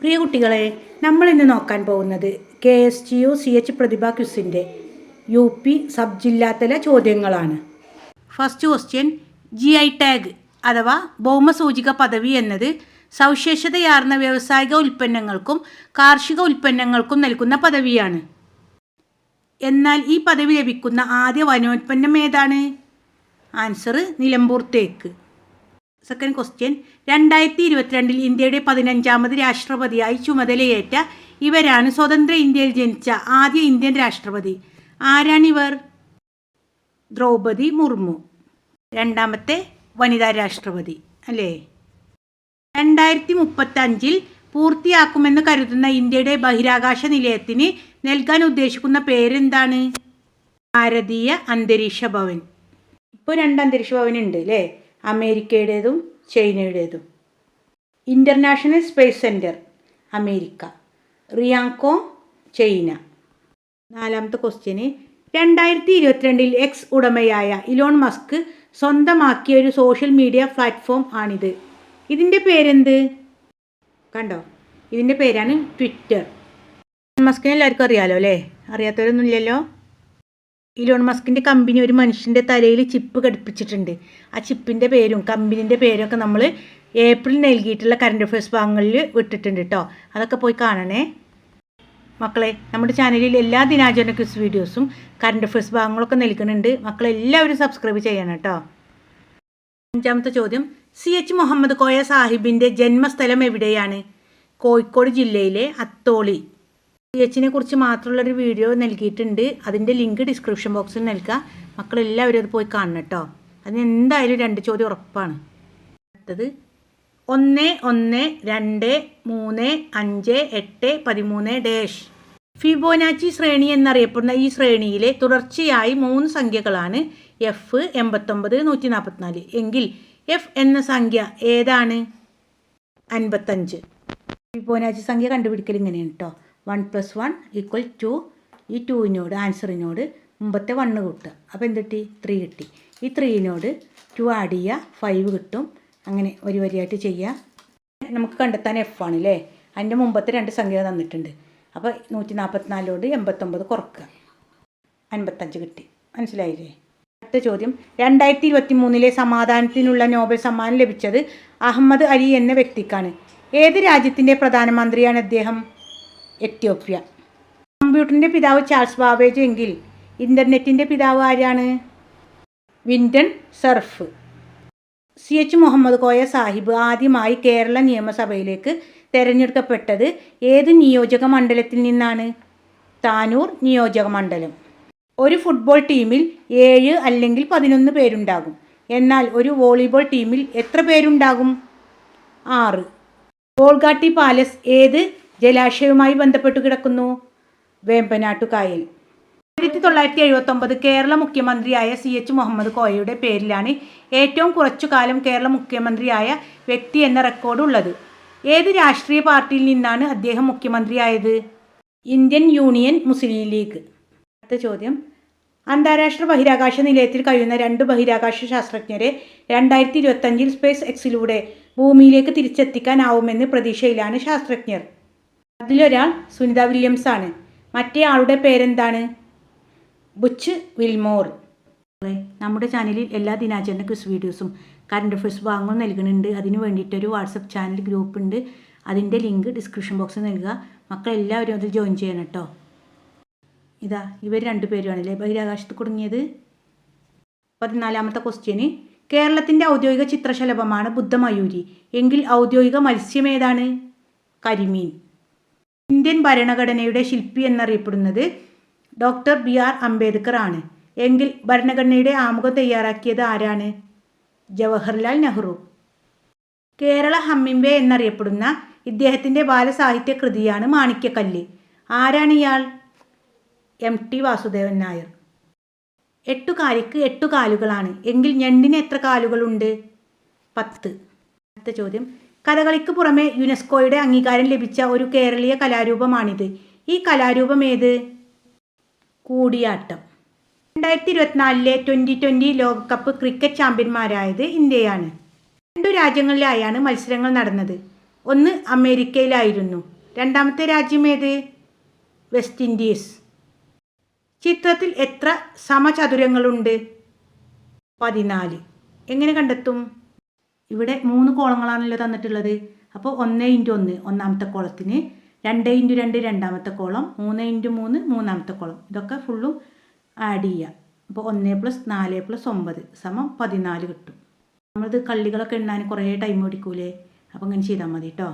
പ്രിയ കുട്ടികളെ, നമ്മൾ ഇന്ന് നോക്കാൻ പോകുന്നത് KSTU CH പ്രതിഭ ക്വിസിൻ്റെ UP സബ് ജില്ലാതല ചോദ്യങ്ങളാണ്. ഫസ്റ്റ് ക്വസ്റ്റ്യൻ, GI ടാഗ് അഥവാ ഭൗമസൂചിക പദവി എന്നത് സവിശേഷതയാർന്ന വ്യാവസായിക ഉൽപ്പന്നങ്ങൾക്കും കാർഷിക ഉൽപ്പന്നങ്ങൾക്കും നൽകുന്ന പദവിയാണ്. എന്നാൽ ഈ പദവി ലഭിക്കുന്ന ആദ്യ വനോൽപ്പന്നം ഏതാണ്? ആൻസർ നിലമ്പൂർ തേക്ക്. സെക്കൻഡ് ക്വസ്റ്റ്യൻ, 2022 ഇന്ത്യയുടെ 15ാമത് രാഷ്ട്രപതിയായി ചുമതലയേറ്റ ഇവരാണ് സ്വതന്ത്ര ഇന്ത്യയിൽ ജനിച്ച ആദ്യ ഇന്ത്യൻ രാഷ്ട്രപതി. ആരാണിവർ? ദ്രൗപദി മുർമു, രണ്ടാമത്തെ വനിതാ രാഷ്ട്രപതി അല്ലേ. 2035 പൂർത്തിയാക്കുമെന്ന് കരുതുന്ന ഇന്ത്യയുടെ ബഹിരാകാശ നിലയത്തിന് നൽകാൻ ഉദ്ദേശിക്കുന്ന പേരെന്താണ്? ഭാരതീയ അന്തരീക്ഷ ഭവൻ. ഇപ്പോൾ 2 അന്തരീക്ഷ ഭവൻ ഉണ്ട് അല്ലേ, അമേരിക്കയുടേതും ചൈനയുടേതും. ഇൻ്റർനാഷണൽ സ്പേസ് സെൻറ്റർ അമേരിക്ക, റിയാങ്കോ ചൈന. നാലാമത്തെ ക്വസ്റ്റ്യന്, 2022 എക്സ് ഉടമയായ ഇലോൺ മസ്ക് സ്വന്തമാക്കിയ ഒരു സോഷ്യൽ മീഡിയ പ്ലാറ്റ്ഫോം ആണിത്. ഇതിൻ്റെ പേരെന്ത്? കണ്ടോ, ഇതിൻ്റെ പേരാണ് ട്വിറ്റർ. മസ്കിനെ എല്ലാവർക്കും അറിയാലോ അല്ലേ, അറിയാത്തവരൊന്നും ഇല്ലല്ലോ. ഇലോൺ മസ്കിൻ്റെ കമ്പനി ഒരു മനുഷ്യൻ്റെ തലയിൽ ചിപ്പ് ഘടിപ്പിച്ചിട്ടുണ്ട്. ആ ചിപ്പിൻ്റെ പേരും കമ്പനീൻ്റെ പേരും ഒക്കെ നമ്മൾ ഏപ്രിൽ നൽകിയിട്ടുള്ള കറണ്ട് അഫയേഴ്സ് ഭാഗങ്ങളിൽ വിട്ടിട്ടുണ്ട് കേട്ടോ. അതൊക്കെ പോയി കാണണേ മക്കളെ. നമ്മുടെ ചാനലിൽ എല്ലാ ദിനാചരണ ക്വിസ് വീഡിയോസും കറണ്ട് അഫയേഴ്സ് ഭാഗങ്ങളൊക്കെ നൽകുന്നുണ്ട്. മക്കളെല്ലാവരും സബ്സ്ക്രൈബ് ചെയ്യണം കേട്ടോ. 5ാമത്തെ ചോദ്യം, CH മുഹമ്മദ് കോയ സാഹിബിൻ്റെ ജന്മസ്ഥലം എവിടെയാണ്? കോഴിക്കോട് ജില്ലയിലെ അത്തോളി. CHനെ കുറിച്ച് മാത്രമുള്ളൊരു വീഡിയോ നൽകിയിട്ടുണ്ട്. അതിൻ്റെ ലിങ്ക് ഡിസ്ക്രിപ്ഷൻ ബോക്സിൽ നൽകുക. മക്കളെല്ലാവരും അത് പോയി കാണണം കേട്ടോ. അതിന് എന്തായാലും 2 ചോദ്യം ഉറപ്പാണ്. അടുത്തത് 1, 1, 2, 3, 5, 8, 13 ഫിബോനാച്ചി ശ്രേണി എന്നറിയപ്പെടുന്ന ഈ ശ്രേണിയിലെ തുടർച്ചയായി 3 സംഖ്യകളാണ് F, 89, 144. എങ്കിൽ F എന്ന സംഖ്യ ഏതാണ്? 55. ഫിബോനാച്ചി സംഖ്യ കണ്ടുപിടിക്കൽ ഇങ്ങനെയാണ് കേട്ടോ. 1 + 1 = 2. ഈ 2നോട് ആൻസറിനോട് മുമ്പത്തെ 1 കൂട്ടുക. അപ്പോൾ എന്ത് കിട്ടി? 3 കിട്ടി. ഈ 3നോട് 2 ആഡ് ചെയ്യുക, 5 കിട്ടും. അങ്ങനെ ഒരു വരിയായിട്ട് ചെയ്യുക. നമുക്ക് കണ്ടെത്താൻ F ആണ് അല്ലേ. അതിൻ്റെ മുമ്പത്തെ 2 സംഖ്യ തന്നിട്ടുണ്ട്. അപ്പോൾ 144നോട് 89 കുറക്കുക, 55 കിട്ടി. മനസ്സിലായില്ലേ? അടുത്ത ചോദ്യം, 2023 സമാധാനത്തിനുള്ള നോബൽ സമ്മാനം ലഭിച്ചത് അഹമ്മദ് അലി എന്ന വ്യക്തിക്കാണ്. ഏത് രാജ്യത്തിൻ്റെ പ്രധാനമന്ത്രിയാണ് അദ്ദേഹം? എത്യോപ്യ. കമ്പ്യൂട്ടറിൻ്റെ പിതാവ് ചാൾസ് ബാബേജ് എങ്കിൽ ഇൻ്റർനെറ്റിൻ്റെ പിതാവ് ആരാണ്? Vint Cerf. CH Muhammad Koya Sahib ആദ്യമായി കേരള നിയമസഭയിലേക്ക് തിരഞ്ഞെടുക്കപ്പെട്ടത് ഏത് നിയോജക മണ്ഡലത്തിൽ നിന്നാണ്? താനൂർ നിയോജക മണ്ഡലം. ഒരു ഫുട്ബോൾ ടീമിൽ 7 അല്ലെങ്കിൽ 11 പേരുണ്ടാകും. എന്നാൽ ഒരു വോളിബോൾ ടീമിൽ എത്ര പേരുണ്ടാകും? 6. ബോൾഗാട്ടി പാലസ് ഏത് ജലാശയവുമായി ബന്ധപ്പെട്ട് കിടക്കുന്നു? വേമ്പനാട്ടുകായൽ. 1979 കേരള മുഖ്യമന്ത്രിയായ CH മുഹമ്മദ് കോയയുടെ പേരിലാണ് ഏറ്റവും കുറച്ചു കാലം കേരള മുഖ്യമന്ത്രിയായ വ്യക്തി എന്ന റെക്കോർഡ് ഉള്ളത്. ഏത് രാഷ്ട്രീയ പാർട്ടിയിൽ നിന്നാണ് അദ്ദേഹം മുഖ്യമന്ത്രിയായത്? ഇന്ത്യൻ യൂണിയൻ മുസ്ലിം ലീഗ്. അടുത്ത ചോദ്യം, അന്താരാഷ്ട്ര ബഹിരാകാശ നിലയത്തിൽ കഴിയുന്ന 2 ബഹിരാകാശ ശാസ്ത്രജ്ഞരെ 2025 സ്പേസ് എക്സിലൂടെ ഭൂമിയിലേക്ക് തിരിച്ചെത്തിക്കാനാവുമെന്ന് പ്രതീക്ഷയിലാണ് ശാസ്ത്രജ്ഞർ. അതിലൊരാൾ സുനിത വില്യംസ് ആണ്. മറ്റേ ആളുടെ പേരെന്താണ്? Butch Wilmore. നമ്മുടെ ചാനലിൽ എല്ലാ ദിനാചരണ ക്വിസ് വീഡിയോസും കറണ്ട് അഫയേഴ്സ് ഭാഗങ്ങളും നൽകുന്നുണ്ട്. അതിന് വേണ്ടിയിട്ടൊരു വാട്സപ്പ് ചാനൽ ഗ്രൂപ്പ് ഉണ്ട്. അതിൻ്റെ ലിങ്ക് ഡിസ്ക്രിപ്ഷൻ ബോക്സിൽ നൽകുക. മക്കളെല്ലാവരും അതിൽ ജോയിൻ ചെയ്യണം കേട്ടോ. ഇതാ ഇവർ 2 പേരുമാണല്ലേ ബഹിരാകാശത്ത് കുടുങ്ങിയത്. 14ാമത്തെ ക്വസ്റ്റ്യന്, കേരളത്തിൻ്റെ ഔദ്യോഗിക ചിത്രശലഭമാണ് ബുദ്ധമയൂരി. എങ്കിൽ ഔദ്യോഗിക മത്സ്യം ഏതാണ്? കരിമീൻ. ഇന്ത്യൻ ഭരണഘടനയുടെ ശില്പി എന്നറിയപ്പെടുന്നത് ഡോക്ടർ BR അംബേദ്കർ ആണ്. എങ്കിൽ ഭരണഘടനയുടെ ആമുഖം തയ്യാറാക്കിയത് ആരാണ്? ജവഹർലാൽ നെഹ്റു. കേരള ഹമ്മിംബേ എന്നറിയപ്പെടുന്ന ഇദ്ദേഹത്തിൻ്റെ ബാലസാഹിത്യ കൃതിയാണ് മാണിക്യക്കല്ല്. ആരാണ് ഇയാൾ? MT വാസുദേവൻ നായർ. 8 കാലിക്ക് 8 കാലുകളാണ്. എങ്കിൽ ഞണ്ടിന് എത്ര കാലുകളുണ്ട്? 10. അടുത്ത ചോദ്യം, കഥകളിക്ക് പുറമെ യുനെസ്കോയുടെ അംഗീകാരം ലഭിച്ച ഒരു കേരളീയ കലാരൂപമാണിത്. ഈ കലാരൂപം ഏത്? കൂടിയാട്ടം. 2024 2020 ലോകകപ്പ് ക്രിക്കറ്റ് ചാമ്പ്യന്മാരായത് ഇന്ത്യയാണ്. 2 രാജ്യങ്ങളിലായാണ് മത്സരങ്ങൾ നടന്നത്. ഒന്ന് അമേരിക്കയിലായിരുന്നു, രണ്ടാമത്തെ രാജ്യം ഏത്? West Indies. ചിത്രത്തിൽ എത്ര സമചതുരങ്ങളുണ്ട്? 14. എങ്ങനെ കണ്ടെത്തും? ഇവിടെ 3 കോളങ്ങളാണല്ലോ തന്നിട്ടുള്ളത്. അപ്പോൾ 1x1 ഒന്നാമത്തെ കോളത്തിന്, 2x2 രണ്ടാമത്തെ കോളം, 3x3 മൂന്നാമത്തെ കോളം. ഇതൊക്കെ ഫുള്ളും ആഡ് ചെയ്യുക. അപ്പോൾ 1 + 4 + 9 = 14 കിട്ടും. നമ്മളിത് കള്ളികളൊക്കെ എണ്ണാൻ കുറേ ടൈം പിടിക്കൂലേ? അപ്പോൾ ഇങ്ങനെ ചെയ്താൽ മതി കേട്ടോ.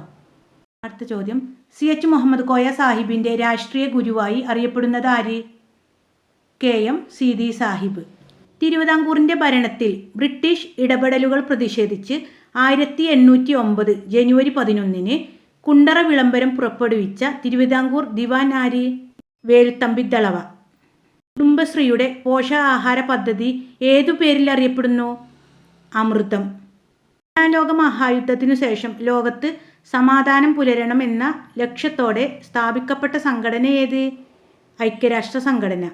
അടുത്ത ചോദ്യം, CH മുഹമ്മദ് കോയ സാഹിബിൻ്റെ രാഷ്ട്രീയ ഗുരുവായി അറിയപ്പെടുന്നത് ആര്? KM സീതി സാഹിബ്. തിരുവിതാംകൂറിൻ്റെ ഭരണത്തിൽ ബ്രിട്ടീഷ് ഇടപെടലുകൾ പ്രതിഷേധിച്ച് 1809 ജനുവരി 11 കുണ്ടറ വിളംബരം പുറപ്പെടുവിച്ച തിരുവിതാംകൂർ ദിവാൻ ആര്? വേലുത്തമ്പിദളവ. കുടുംബശ്രീയുടെ പോഷകാഹാര പദ്ധതി ഏതു പേരിൽ അറിയപ്പെടുന്നു? അമൃതം. രണ്ടാം ലോക മഹായുദ്ധത്തിനു ശേഷം ലോകത്ത് സമാധാനം പുലരണം എന്ന ലക്ഷ്യത്തോടെ സ്ഥാപിക്കപ്പെട്ട സംഘടന ഏത്? ഐക്യരാഷ്ട്ര സംഘടന.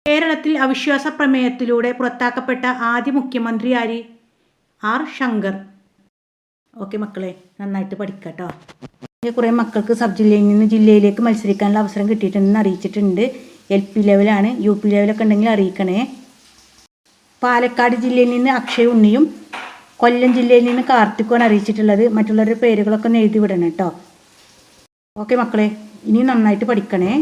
കേരളത്തിൽ അവിശ്വാസ പ്രമേയത്തിലൂടെ പുറത്താക്കപ്പെട്ട ആദ്യ മുഖ്യമന്ത്രി ആര്? R ശങ്കർ. ഓക്കെ മക്കളെ, നന്നായിട്ട് പഠിക്കുക കേട്ടോ. കുറേ മക്കൾക്ക് സബ് ജില്ലയിൽ നിന്ന് ജില്ലയിലേക്ക് മത്സരിക്കാനുള്ള അവസരം കിട്ടിയിട്ടുണ്ടെന്ന് അറിയിച്ചിട്ടുണ്ട്. LP ലെവലാണ്. UP ലെവലൊക്കെ ഉണ്ടെങ്കിൽ അറിയിക്കണേ. പാലക്കാട് ജില്ലയിൽ നിന്ന് അക്ഷയ് ഉണ്ണിയും കൊല്ലം ജില്ലയിൽ നിന്ന് കാർത്തിക്കുമാണ് അറിയിച്ചിട്ടുള്ളത്. മറ്റുള്ളവരുടെ പേരുകളൊക്കെ ഒന്ന് എഴുതി വിടണം കേട്ടോ. ഓക്കെ മക്കളെ, ഇനി നന്നായിട്ട് പഠിക്കണേ.